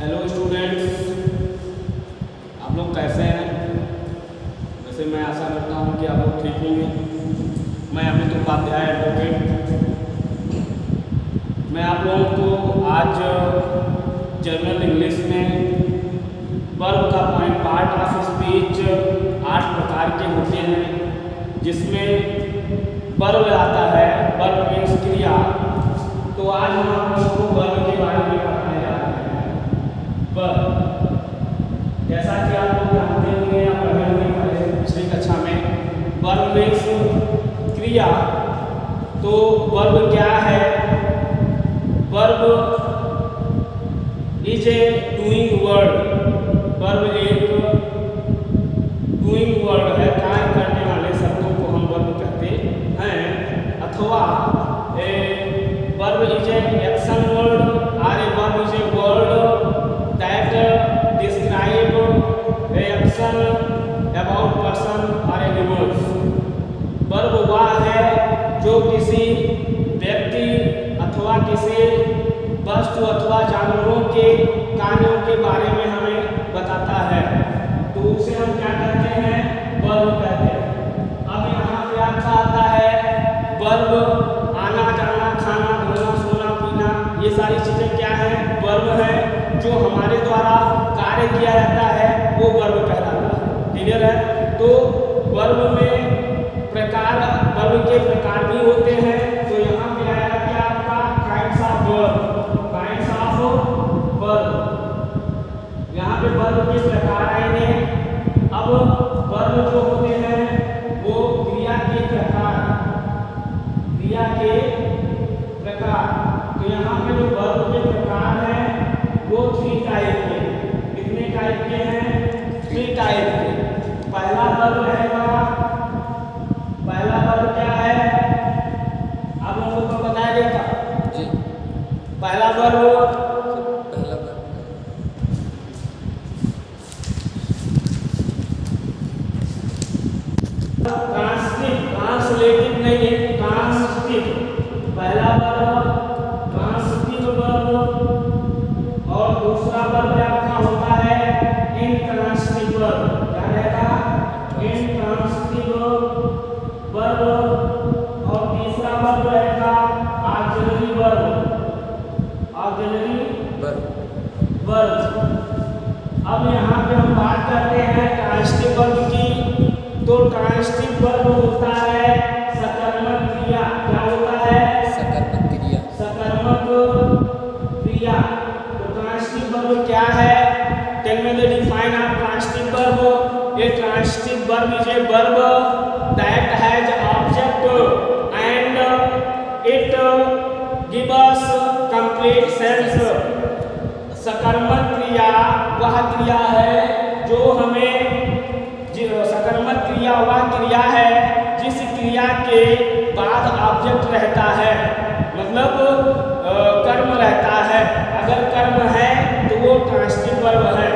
Hello students, आप लोग कैसे हैं? वैसे मैं आशा करता हूं कि आप लोग ठीक होंगे। मैं अमित उपाध्याय एडवोकेट। मैं आप लोगों को आज जनरल इंग्लिश में वर्ब का पार्ट ऑफ स्पीच 8 प्रकार के होते हैं, जिसमें वर्ब आता है। वर्ब मीन्स क्रिया। तो आज हम आप लोगों को वर्ब के बारे में बताने जा रहे हैं। वर्ब, जैसा कि आप लोग जानते होंगे या पढ़े होंगे पहले पिछली कक्षा में, वर्ब मीन्स क्रिया। तो वर्ब क्या है? Verb is A doing word. Verb एक डूइंग वर्ड है, कार्य करने वाले शब्दों को हम वर्ब कहते हैं। अथवा verb is a action word और a verb is a word that describe a action about person और एनिमल्स। वर्ब वह है जो किसी व्यक्ति अथवा किसी वस्तु अथवा जानवरों के कार्यों के बारे में हमें बताता है, तो उसे हम क्या कहते हैं? वर्ब कहते हैं। अब यहाँ पे आपका आता है वर्ब। आना जाना, खाना, धोना, सोना, पीना, ये सारी चीजें क्या है? वर्ब है। जो हमारे द्वारा कार्य किया जाता है वो वर्ब कहलाता है। क्लियर है? तो वर्ब में वर्ब के प्रकार भी होते हैं। तो यहाँ पे आया क्या आपका? Kinds of verb. Kinds of verb. यहाँ पे वर्ब के प्रकार आएंगे। अब वर्ब जो होते हैं वो क्रिया के प्रकार। क्रिया के प्रकार। तो यहाँ पे जो वर्ब के प्रकार हैं वो 3 टाइप के। कितने टाइप के हैं? 3 टाइप के। पहला वर्ब रहेगा। पहला वर्ब क्या है? आप लोगों को बताया देगा जी। पहला वर्ब ट्रांसलेटिव नहीं है, ट्रांसटिव। पहला वर्ब ट्रांसटिव वर्ब और दूसरा वर्ब आपका होता है इंट्रांसटिव वर्ब। क्या रहेगा? Intransitive verb. और तीसरा वर्ब रहेगा ऑक्सिलरी वर्ब। Auxiliary verb. अब यहाँ पे हम बात करते हैं ट्रांसटिव वर्ब की। तो ट्रांसटिव वर्ब होता है सकर्मक क्रिया। क्या होता है? सकर्मक क्रिया। सकर्मक क्रिया। तो ट्रांसटिव वर्ब क्या है? Tell me the define of transitive verb. A transitive verb is a verb that has object and it give us complete sense. सकर्मक क्रिया वह क्रिया है जो हमें सकर्मक क्रिया वह क्रिया है जिस क्रिया के बाद ऑब्जेक्ट रहता है, मतलब कर्म रहता है। अगर कर्म है तो वो ट्रांसटिव वर्ब है।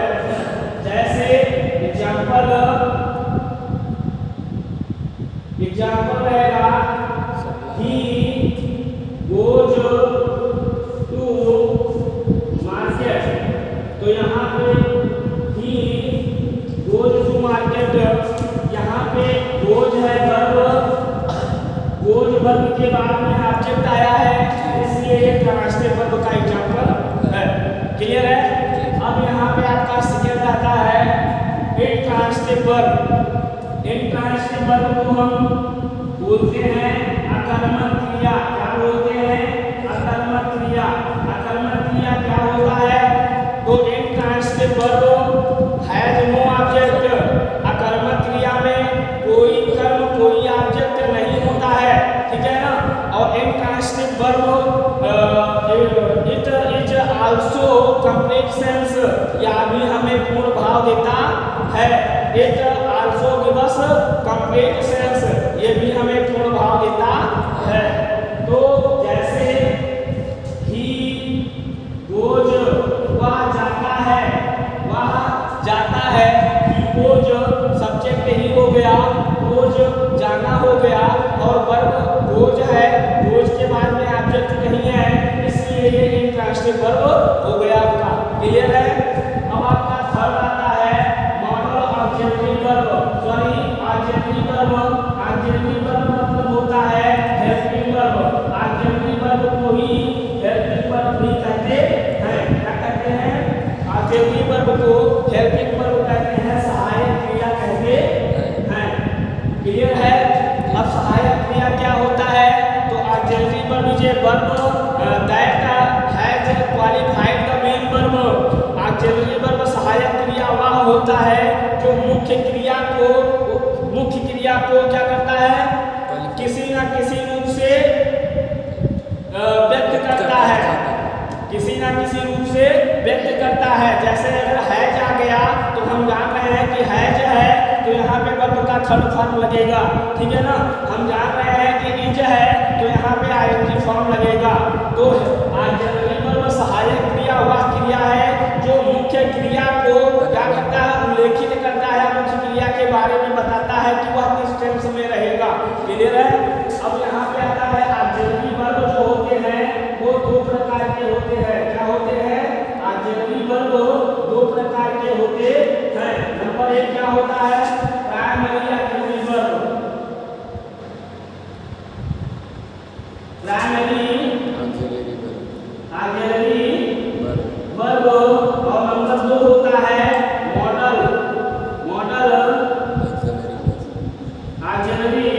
जैसे एग्जाम्पल रहेगा ही गोज टू मार्केट। तो यहाँ पे ही गोज टू मार्केट, यहाँ पे गोज है वर्ब। गोज वर्ब के बाद में ऑब्जेक्ट आया है, इसलिए ये ट्रांसटिव वर्ब का एग्जांपल है। क्लियर है? अब यहाँ पे आपका सेकंड आता है इंट्रांसटिव वर्ब। इंट्रांसटिव वर्ब को हम बोलते हैं अकर्मक क्रिया। क्या बोलते हैं? अकर्मक क्रिया। अकर्मक क्रिया क्या होता है? तो intransitive verb has no object. अकर्मक क्रिया में कोई कर्म कोई ऑब्जेक्ट नहीं होता है, ठीक है ना? और intransitive verb it is also complete sense. यह भी हमें पूर्ण भाव देता है। It also give us complete sense. ये भी हमें पूर्ण भाव देता है। तो जैसे ही गोज वह जाता है, वह जाता है। गोज सब्जेक्ट ही हो गया, गोज जाना हो गया, और वर्ब गोज है। गोज के बाद में ऑब्जेक्ट नहीं है, इसलिए ये इंट्रांसटिव वर्ब हो गया आपका। क्लियर है? क्रिया को क्या करता है, किसी ना किसी रूप से व्यक्त करता है, किसी ना किसी रूप से व्यक्त करता है। जैसे अगर हैज आ गया तो हम जान रहे हैं कि हैज है तो यहाँ पे वर्ब का थर्ड फॉर्म लगेगा, ठीक है ना। हम जान रहे हैं कि इज है तो यहाँ पे आईएनजी फॉर्म लगेगा। तो ऑक्सिलरी वर्ब सहायक क्रिया वह क्रिया है जो मुख्य क्रिया को क्या करता है, उल्लेखित करता है, मुख्य क्रिया के बारे में बताता है कि वह किस टेंस में रहेगा। क्लियर है। अब यहाँ पे आता है ऑक्सिलरी वर्ब जो होते हैं वो दो प्रकार के होते हैं। क्या होते हैं, ऑक्सिलरी वर्ब दो प्रकार के होते हैं। नंबर एक क्या होता है, primary auxiliary verb, primary auxiliary verb. और नंबर दो होता है मॉडल ऑक्सिलरी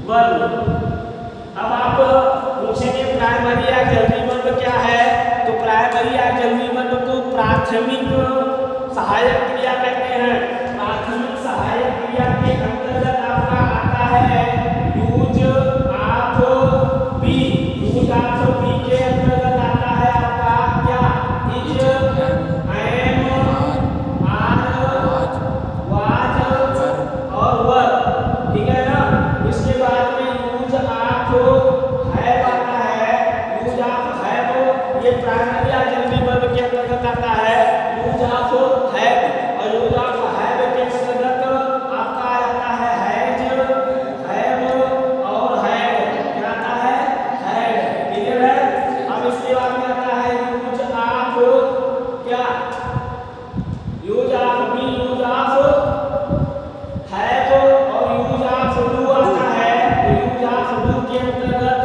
वर्ब। अब आप पूछेंगे प्राइमरी ऑक्सिलरी वर्ब क्या है, तो प्राइमरी ऑक्सिलरी वर्ब को प्राथमिक सहायक क्रिया कहते हैं। प्राथमिक सहायक क्रिया के अंतर्गत आपका आता है use of be. Use of be के अंतर्गत आता है आपका क्या, इज, एम, आर, वाज और वर, ठीक है ना। इसके बाद में यूज ऑफ हैव आता है। यूज ऑफ हैव ये प्राइमरी ऑक्सिलरी वर्ब के अंतर्गत आता है। यूज ऑफ हैव और यूज ऑफ हैव के अंतर्गत आपका आता है हैज, हैव और हैड। क्या आता है, हैड। क्लियर है। अब इसके बाद में आता है यूज ऑफ क्या, use of be, use of have और यूज ऑफ डू आता है। तो यूज ऑफ डू के अंतर्गत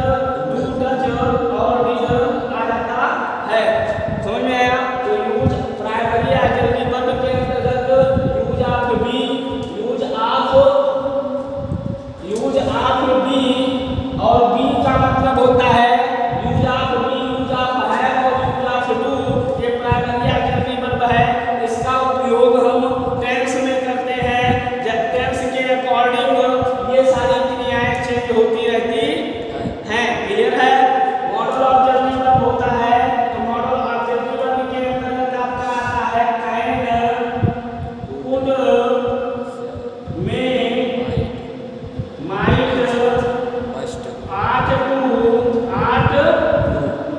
डू, डज और डिड आ जाता है। समझ में आया। तो यूज प्राइमरी ऑक्सिलरी वर्ब के अंतर्गत use of be, use of be और बी का मतलब होता है use of be, use of have और यूज ऑफ डू। ये प्राइमरी ऑक्सिलरी वर्ब है। इसका उपयोग हम टेंस में करते हैं। जब टेंस के अकॉर्डिंग ये सारी क्रियाएं चेंज होती रहती हैं। क्लियर है। मॉडल ऑक्सिलरी वर्ब होता है तो मॉडल ऑक्सिलरी वर्ब के अंतर्गत आपका आता है can, could, may, might, ought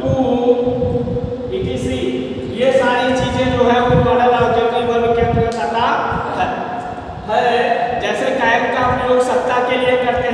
to, etc. ये सारी चीजें जो है वो मॉडल ऑक्सिलरी वर्ब के अंतर्गत आता है। जैसे कैन का उपयोग सत्ता के लिए करते